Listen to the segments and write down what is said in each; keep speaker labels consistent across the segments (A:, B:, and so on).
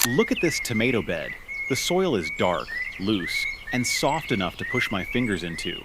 A: Look at this tomato bed. The soil is dark, loose, and soft enough to push my fingers into.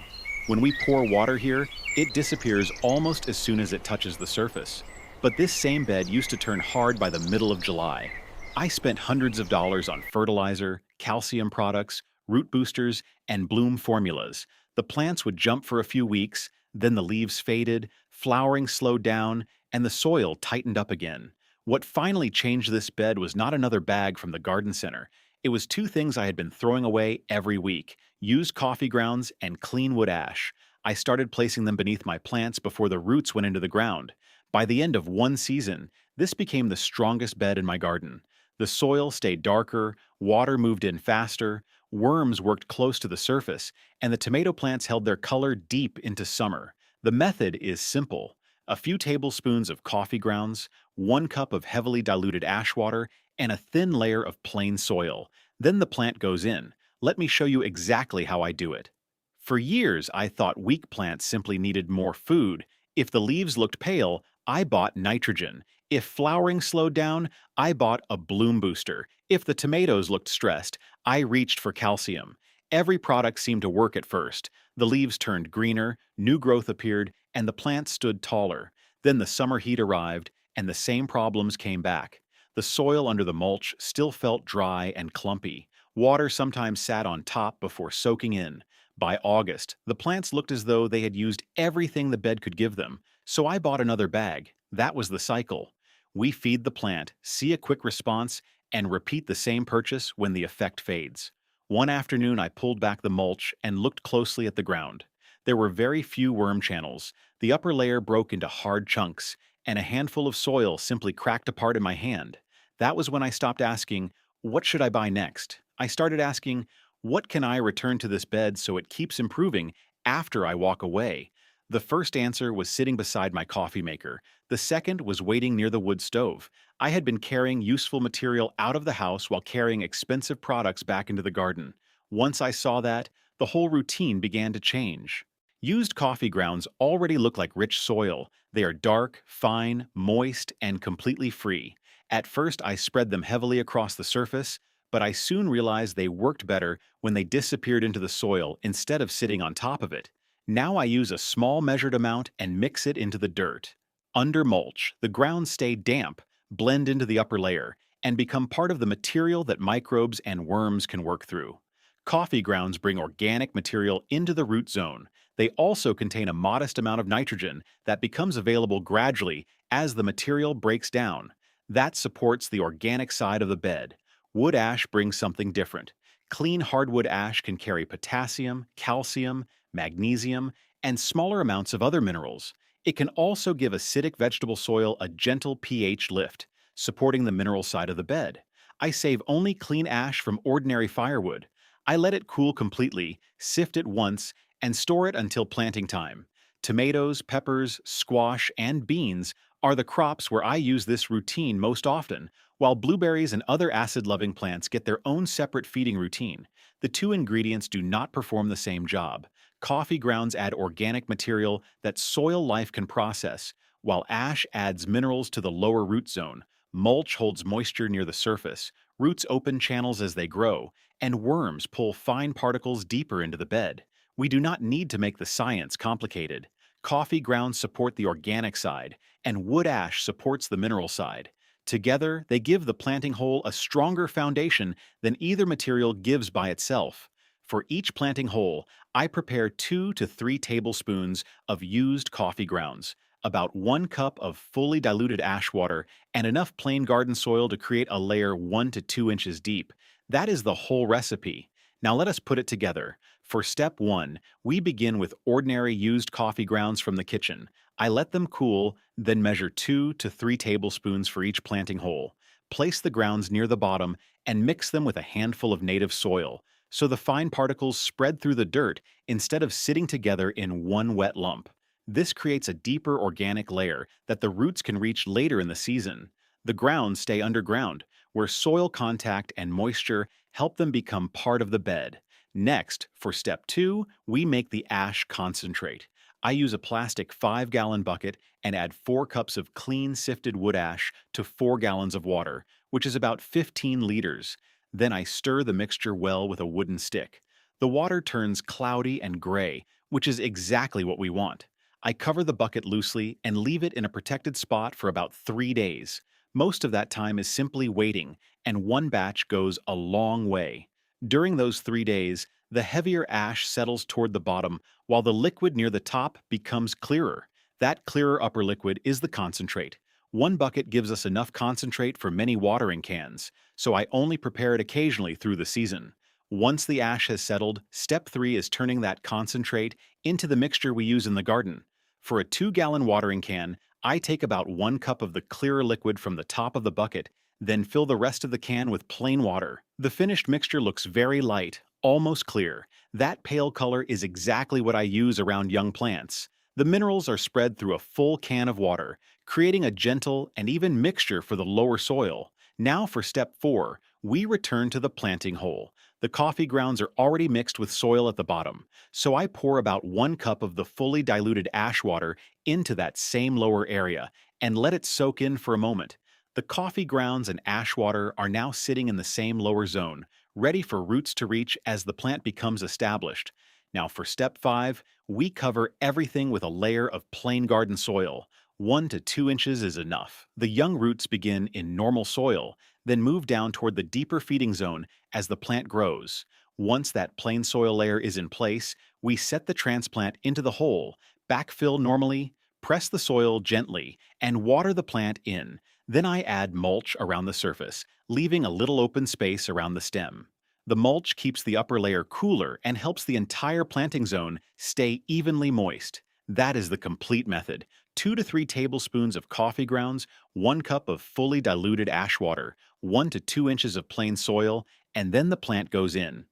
A: When we pour water here, it disappears almost as soon as it touches the surface. But this same bed used to turn hard by the middle of July. I spent hundreds of dollars on fertilizer, calcium products, root boosters, and bloom formulas. The plants would jump for a few weeks, then the leaves faded, flowering slowed down, and the soil tightened up again. What finally changed this bed was not another bag from the garden center. It was two things I had been throwing away every week: used coffee grounds and clean wood ash. I started placing them beneath my plants before the roots went into the ground. By the end of one season, this became the strongest bed in my garden. The soil stayed darker, water moved in faster, worms worked close to the surface, and the tomato plants held their color deep into summer. The method is simple: a few tablespoons of coffee grounds, 1 cup of heavily diluted ash water, and a thin layer of plain soil. Then the plant goes in. Let me show you exactly how I do it. For years, I thought weak plants simply needed more food. If the leaves looked pale, I bought nitrogen. If flowering slowed down, I bought a bloom booster. If the tomatoes looked stressed, I reached for calcium. Every product seemed to work at first. The leaves turned greener, new growth appeared, and the plants stood taller. Then the summer heat arrived, and the same problems came back. The soil under the mulch still felt dry and clumpy. Water sometimes sat on top before soaking in. By August, the plants looked as though they had used everything the bed could give them, so I bought another bag. That was the cycle. We feed the plant, see a quick response, and repeat the same purchase when the effect fades. One afternoon, I pulled back the mulch and looked closely at the ground. There were very few worm channels. The upper layer broke into hard chunks, and a handful of soil simply cracked apart in my hand. That was when I stopped asking, "What should I buy next?" I started asking, "What can I return to this bed so it keeps improving after I walk away?" The first answer was sitting beside my coffee maker. The second was waiting near the wood stove. I had been carrying useful material out of the house while carrying expensive products back into the garden. Once I saw that, the whole routine began to change. Used coffee grounds already look like rich soil. They are dark, fine, moist, and completely free. At first, I spread them heavily across the surface, but I soon realized they worked better when they disappeared into the soil instead of sitting on top of it. Now I use a small measured amount and mix it into the dirt. Under mulch, the grounds stay damp, blend into the upper layer, and become part of the material that microbes and worms can work through. Coffee grounds bring organic material into the root zone. They also contain a modest amount of nitrogen that becomes available gradually as the material breaks down. That supports the organic side of the bed. Wood ash brings something different. Clean hardwood ash can carry potassium, calcium, magnesium, and smaller amounts of other minerals. It can also give acidic vegetable soil a gentle pH lift, supporting the mineral side of the bed. I save only clean ash from ordinary firewood. I let it cool completely, sift it once, and store it until planting time. Tomatoes, peppers, squash, and beans are the crops where I use this routine most often, while blueberries and other acid-loving plants get their own separate feeding routine. The two ingredients do not perform the same job. Coffee grounds add organic material that soil life can process, while ash adds minerals to the lower root zone. Mulch holds moisture near the surface, roots open channels as they grow, and worms pull fine particles deeper into the bed. We do not need to make the science complicated. Coffee grounds support the organic side, and wood ash supports the mineral side. Together, they give the planting hole a stronger foundation than either material gives by itself. For each planting hole, I prepare 2 to 3 tablespoons of used coffee grounds, about 1 cup of fully diluted ash water, and enough plain garden soil to create a layer 1 to 2 inches deep. That is the whole recipe. Now let us put it together. For step 1, we begin with ordinary used coffee grounds from the kitchen. I let them cool, then measure 2 to 3 tablespoons for each planting hole. Place the grounds near the bottom and mix them with a handful of native soil, so the fine particles spread through the dirt instead of sitting together in one wet lump. This creates a deeper organic layer that the roots can reach later in the season. The grounds stay underground, where soil contact and moisture help them become part of the bed. Next, for step 2, we make the ash concentrate. I use a plastic 5-gallon bucket and add 4 cups of clean sifted wood ash to 4 gallons of water. which is about 15 liters. Then I stir the mixture well with a wooden stick. The water turns cloudy and gray, which is exactly what we want. I cover the bucket loosely and leave it in a protected spot for about 3 days. Most of that time is simply waiting, and one batch goes a long way. During those 3 days, the heavier ash settles toward the bottom, while the liquid near the top becomes clearer. That clearer upper liquid is the concentrate. One bucket gives us enough concentrate for many watering cans, so I only prepare it occasionally through the season. Once the ash has settled, step 3 is turning that concentrate into the mixture we use in the garden. For a 2-gallon watering can, I take about 1 cup of the clearer liquid from the top of the bucket, then fill the rest of the can with plain water. The finished mixture looks very light, almost clear. That pale color is exactly what I use around young plants. The minerals are spread through a full can of water, creating a gentle and even mixture for the lower soil. Now for step 4, we return to the planting hole. The coffee grounds are already mixed with soil at the bottom, so I pour about 1 cup of the fully diluted ash water into that same lower area and let it soak in for a moment. The coffee grounds and ash water are now sitting in the same lower zone, ready for roots to reach as the plant becomes established. Now for step 5, we cover everything with a layer of plain garden soil. 1 to 2 inches is enough. The young roots begin in normal soil, then move down toward the deeper feeding zone as the plant grows. Once that plain soil layer is in place, we set the transplant into the hole, backfill normally, press the soil gently, and water the plant in. Then I add mulch around the surface, leaving a little open space around the stem. The mulch keeps the upper layer cooler and helps the entire planting zone stay evenly moist. That is the complete method. 2 to 3 tablespoons of coffee grounds, 1 cup of fully diluted ash water, 1 to 2 inches of plain soil, and then the plant goes in.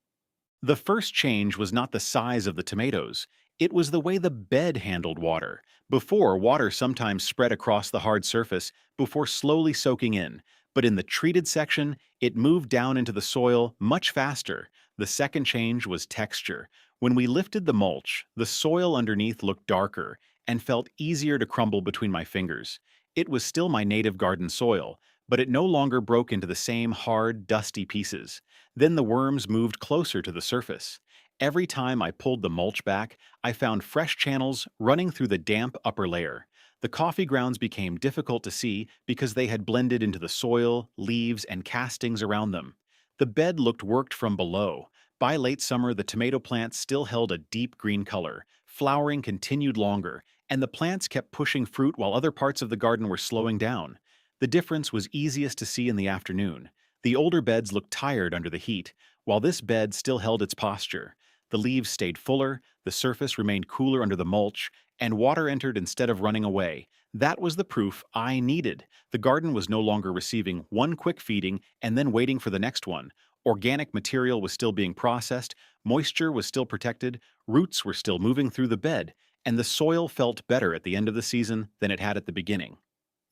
A: The first change was not the size of the tomatoes, it was the way the bed handled water. Before, water sometimes spread across the hard surface before slowly soaking in, but in the treated section, it moved down into the soil much faster. The second change was texture. When we lifted the mulch, the soil underneath looked darker and felt easier to crumble between my fingers. It was still my native garden soil, but it no longer broke into the same hard, dusty pieces. Then the worms moved closer to the surface. Every time I pulled the mulch back, I found fresh channels running through the damp upper layer. The coffee grounds became difficult to see because they had blended into the soil, leaves, and castings around them. The bed looked worked from below. By late summer, the tomato plants still held a deep green color. Flowering continued longer, and the plants kept pushing fruit while other parts of the garden were slowing down. The difference was easiest to see in the afternoon. The older beds looked tired under the heat, while this bed still held its posture. The leaves stayed fuller, the surface remained cooler under the mulch, and water entered instead of running away. That was the proof I needed. The garden was no longer receiving one quick feeding and then waiting for the next one. Organic material was still being processed, moisture was still protected, roots were still moving through the bed, and the soil felt better at the end of the season than it had at the beginning.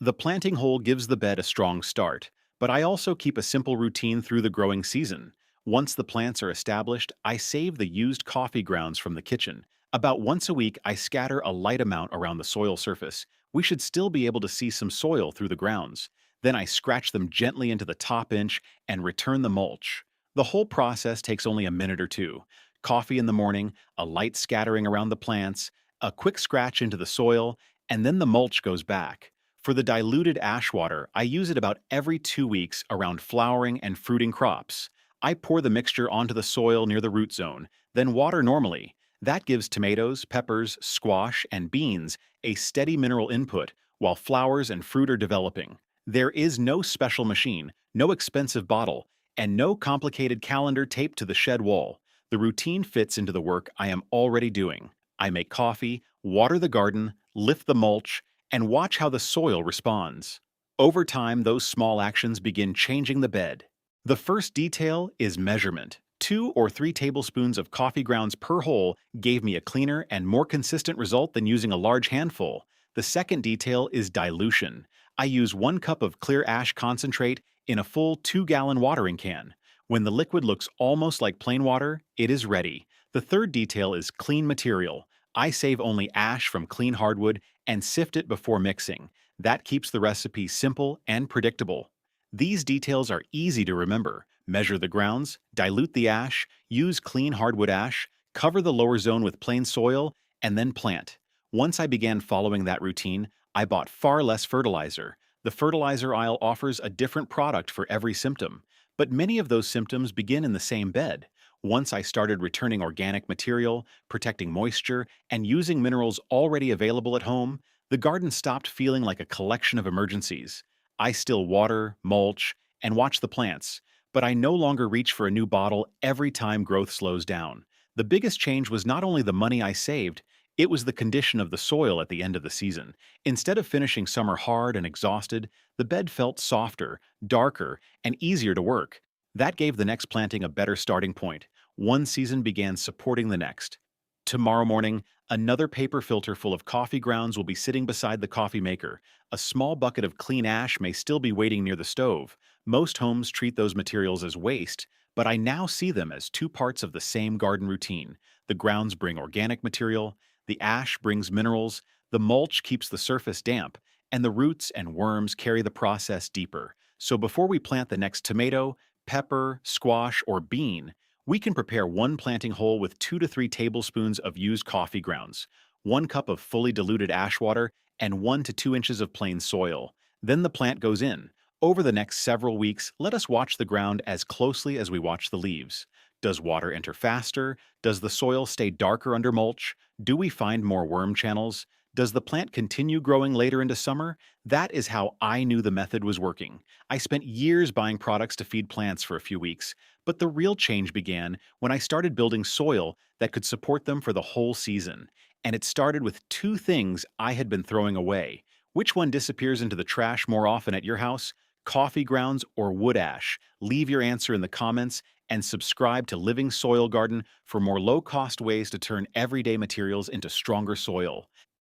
A: The planting hole gives the bed a strong start, but I also keep a simple routine through the growing season. Once the plants are established, I save the used coffee grounds from the kitchen. About once a week, I scatter a light amount around the soil surface. We should still be able to see some soil through the grounds. Then I scratch them gently into the top inch and return the mulch. The whole process takes only a minute or two. Coffee in the morning, a light scattering around the plants, a quick scratch into the soil, and then the mulch goes back. For the diluted ash water, I use it about every 2 weeks around flowering and fruiting crops. I pour the mixture onto the soil near the root zone, then water normally. That gives tomatoes, peppers, squash, and beans a steady mineral input while flowers and fruit are developing. There is no special machine, no expensive bottle, and no complicated calendar taped to the shed wall. The routine fits into the work I am already doing. I make coffee, water the garden, lift the mulch, and watch how the soil responds. Over time, those small actions begin changing the bed. The first detail is measurement. 2 or 3 tablespoons of coffee grounds per hole gave me a cleaner and more consistent result than using a large handful. The second detail is dilution. I use 1 cup of clear ash concentrate in a full 2-gallon watering can. When the liquid looks almost like plain water, it is ready. The third detail is clean material. I save only ash from clean hardwood and sift it before mixing. That keeps the recipe simple and predictable. These details are easy to remember. Measure the grounds, dilute the ash, use clean hardwood ash, cover the lower zone with plain soil, and then plant. Once I began following that routine, I bought far less fertilizer. The fertilizer aisle offers a different product for every symptom, but many of those symptoms begin in the same bed. Once I started returning organic material, protecting moisture, and using minerals already available at home, the garden stopped feeling like a collection of emergencies. I still water, mulch, and watch the plants, but I no longer reach for a new bottle every time growth slows down. The biggest change was not only the money I saved, it was the condition of the soil at the end of the season. Instead of finishing summer hard and exhausted, the bed felt softer, darker, and easier to work. That gave the next planting a better starting point. One season began supporting the next. Tomorrow morning, another paper filter full of coffee grounds will be sitting beside the coffee maker. A small bucket of clean ash may still be waiting near the stove. Most homes treat those materials as waste, but I now see them as two parts of the same garden routine. The grounds bring organic material, the ash brings minerals, the mulch keeps the surface damp, and the roots and worms carry the process deeper. So before we plant the next tomato, pepper, squash, or bean, we can prepare one planting hole with 2 to 3 tablespoons of used coffee grounds, 1 cup of fully diluted ash water, and 1 to 2 inches of plain soil. Then the plant goes in. Over the next several weeks, let us watch the ground as closely as we watch the leaves. Does water enter faster? Does the soil stay darker under mulch? Do we find more worm channels? Does the plant continue growing later into summer? That is how I knew the method was working. I spent years buying products to feed plants for a few weeks, but the real change began when I started building soil that could support them for the whole season. And it started with two things I had been throwing away. Which one disappears into the trash more often at your house? Coffee grounds or wood ash? Leave your answer in the comments and subscribe to Living Soil Garden for more low-cost ways to turn everyday materials into stronger soil.